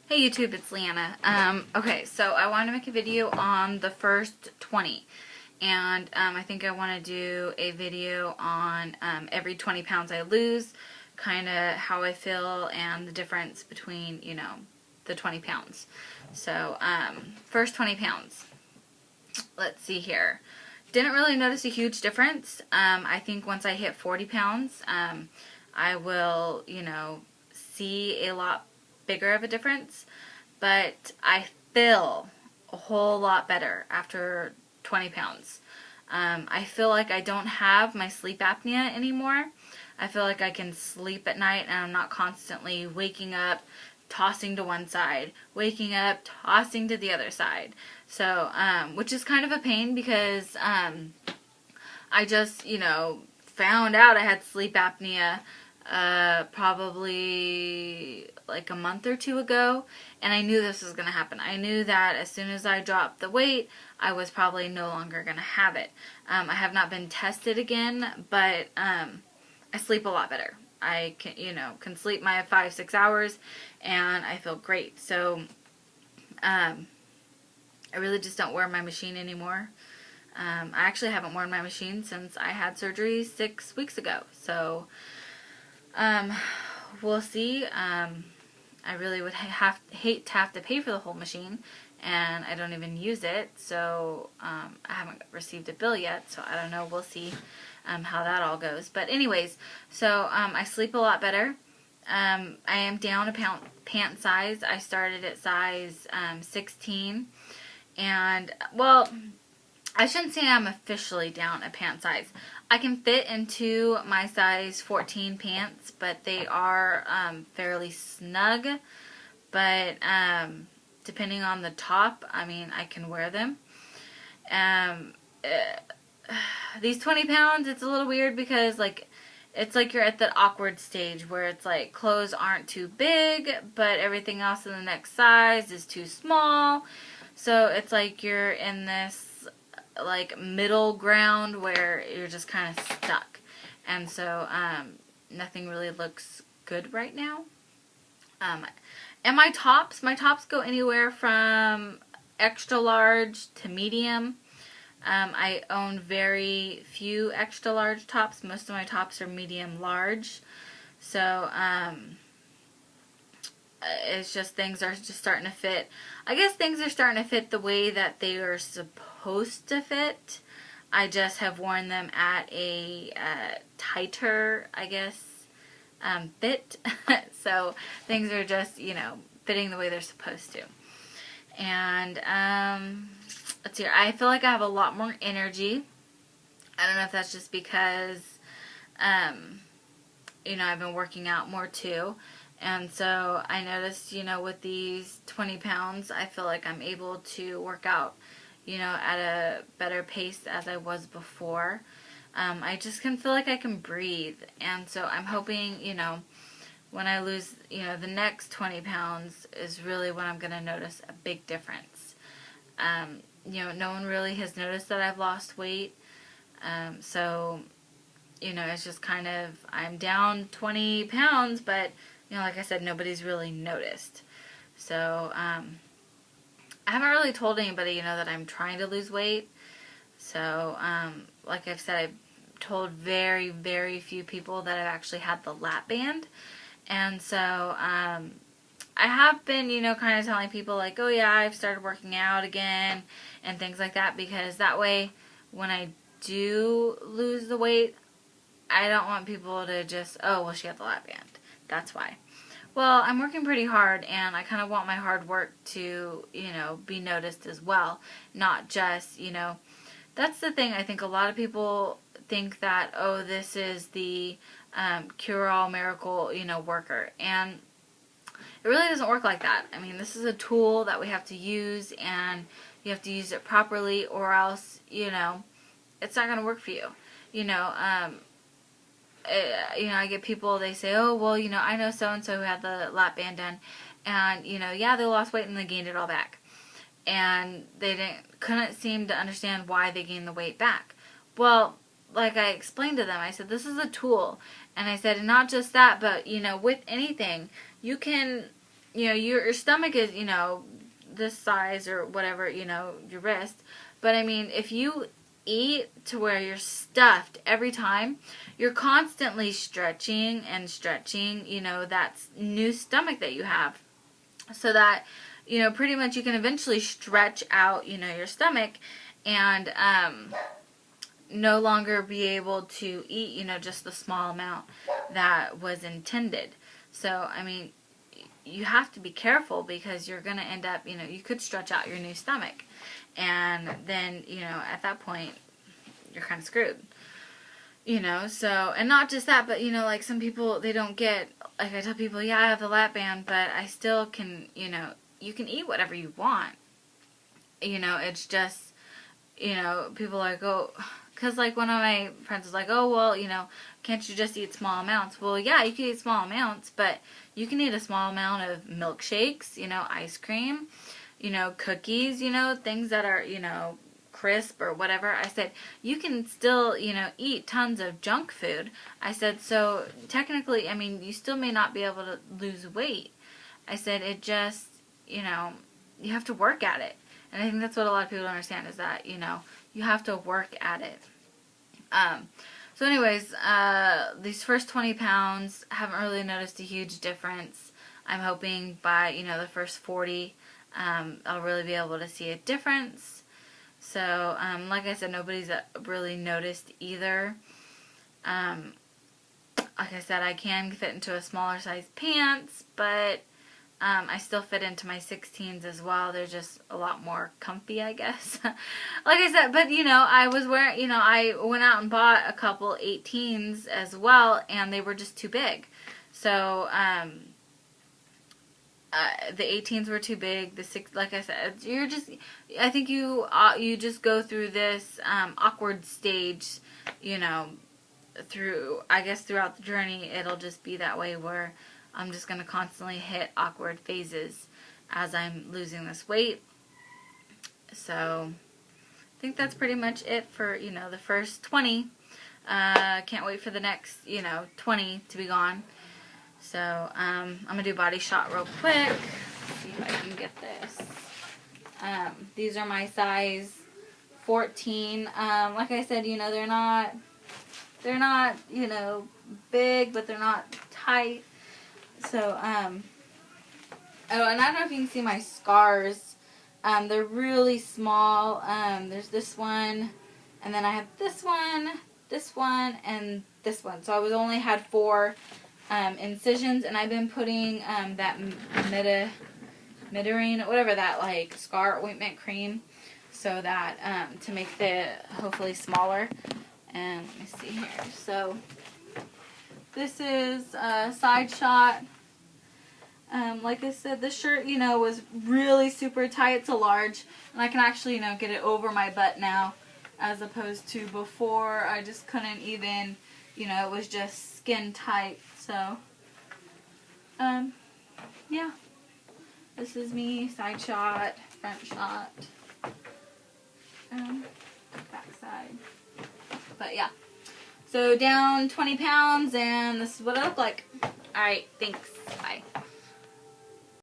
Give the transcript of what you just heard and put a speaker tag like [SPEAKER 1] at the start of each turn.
[SPEAKER 1] Hey YouTube, it's Leanna. Okay, so I want to make a video on the first 20. And I think I want to do a video on every 20 pounds I lose, kind of how I feel and the difference between, the 20 pounds. So, first 20 pounds. Let's see here. Didn't really notice a huge difference. I think once I hit 40 pounds, I will, see a lot bigger of a difference, but I feel a whole lot better after 20 pounds. I feel like I don't have my sleep apnea anymore. I feel like I can sleep at night and I'm not constantly waking up, tossing to one side, waking up, tossing to the other side. So, which is kind of a pain because I just, found out I had sleep apnea probably like a month or two ago, and I knew this was going to happen. I knew that as soon as I dropped the weight, I was probably no longer going to have it. I have not been tested again, but I sleep a lot better. I can sleep my 5-6 hours, and I feel great. So I really just don't wear my machine anymore. I actually haven't worn my machine since I had surgery 6 weeks ago. So we'll see. I really would hate to have to pay for the whole machine, and I don't even use it, so I haven't received a bill yet, so I don't know. We'll see how that all goes. But anyways, so I sleep a lot better. I am down a pant size. I started at size 16, and well, I shouldn't say I'm officially down a pant size. I can fit into my size 14 pants, but they are fairly snug. But depending on the top, I can wear them. These 20 pounds, it's a little weird because it's like you're at that awkward stage where it's like clothes aren't too big, but everything else in the next size is too small. So it's like you're in this middle ground where you're just kind of stuck, and so nothing really looks good right now. And my tops go anywhere from extra large to medium. I own very few extra large tops. Most of my tops are medium large. So it's just things are just starting to fit. I guess things are starting to fit the way that they are supposed to fit. I just have worn them at a tighter, I guess, fit. So things are just, fitting the way they're supposed to. And let's see. I feel like I have a lot more energy. I don't know if that's just because, I've been working out more too. And so I noticed, with these 20 pounds, I feel like I'm able to work out, at a better pace as I was before. I just can feel like I can breathe. And so I'm hoping, when I lose, the next 20 pounds is really when I'm going to notice a big difference. No one really has noticed that I've lost weight. So, it's just kind of, I'm down 20 pounds, but like I said, nobody's really noticed. So, I haven't really told anybody, that I'm trying to lose weight. So, like I've said, I've told very, very few people that I've actually had the lap band. And so, I have been, kind of telling people like, oh yeah, I've started working out again and things like that, because that way, when I do lose the weight, I don't want people to just, oh, well, she had the lap band. That's why. Well, I'm working pretty hard, and I kind of want my hard work to, be noticed as well. Not just, that's the thing. I think a lot of people think that, oh, this is the cure-all miracle, worker. And it really doesn't work like that. I mean, this is a tool that we have to use, and you have to use it properly, or else, it's not going to work for you. I get people, they say, oh, well, I know so-and-so who had the lap band done, and, yeah, they lost weight and they gained it all back. And they couldn't seem to understand why they gained the weight back. Well, like I explained to them, I said, this is a tool. And I said, and not just that, but, with anything, you can you know, your stomach is, you know, this size or whatever, you know, your wrist. But I mean, if you eat to where you're stuffed every time, you're constantly stretching and stretching, you know, that new stomach that you have. So that, you know, pretty much you can eventually stretch out, you know, your stomach and no longer be able to eat, you know, just the small amount that was intended. So, I mean, you have to be careful because you're going to end up, you know, you could stretch out your new stomach. And then, you know, at that point, you're kind of screwed. You know, so, and not just that, but, you know, like some people, they don't get, like I tell people, yeah, I have the lap band, but I still can, you know, you can eat whatever you want. You know, it's just, you know, people are like, oh, because like one of my friends was like, oh, well, you know, can't you just eat small amounts? Well, yeah, you can eat small amounts, but you can eat a small amount of milkshakes, you know, ice cream, you know, cookies, you know, things that are, you know, crisp or whatever. I said, you can still, you know, eat tons of junk food. I said, so technically, I mean, you still may not be able to lose weight. I said, it just, you know, you have to work at it. And I think that's what a lot of people don't understand is that, you know, you have to work at it. So anyways, these first 20 pounds, haven't really noticed a huge difference. I'm hoping by, you know, the first 40, I'll really be able to see a difference. So, like I said, nobody's really noticed either. Like I said, I can fit into a smaller size pants, but I still fit into my 16s as well. They're just a lot more comfy, I guess. Like I said, but you know, I was wearing, you know, I went out and bought a couple 18s as well, and they were just too big. So, the 18s were too big. The like I said, you're just, I think you just go through this awkward stage, you know, throughout the journey. It'll just be that way where I'm just going to constantly hit awkward phases as I'm losing this weight. So, I think that's pretty much it for, you know, the first 20. Can't wait for the next, you know, 20 to be gone. So, I'm going to do body shot real quick. See if I can get this. These are my size 14. Like I said, you know, they're not, you know, big, but they're not tight. So, oh, and I don't know if you can see my scars. They're really small. There's this one, and then I have this one, and this one. So I only had 4 incisions, and I've been putting that Midarine, whatever that, like, scar ointment cream, so that, to make the, hopefully, smaller. And let me see here. So, this is a side shot. Like I said, this shirt, you know, was really super tight. It's a large. And I can actually, you know, get it over my butt now. As opposed to before, I just couldn't even, you know, it was just skin tight. So, yeah. This is me, side shot, front shot, back side. But yeah. So down 20 pounds, and this is what I look like. Alright, thanks. Bye.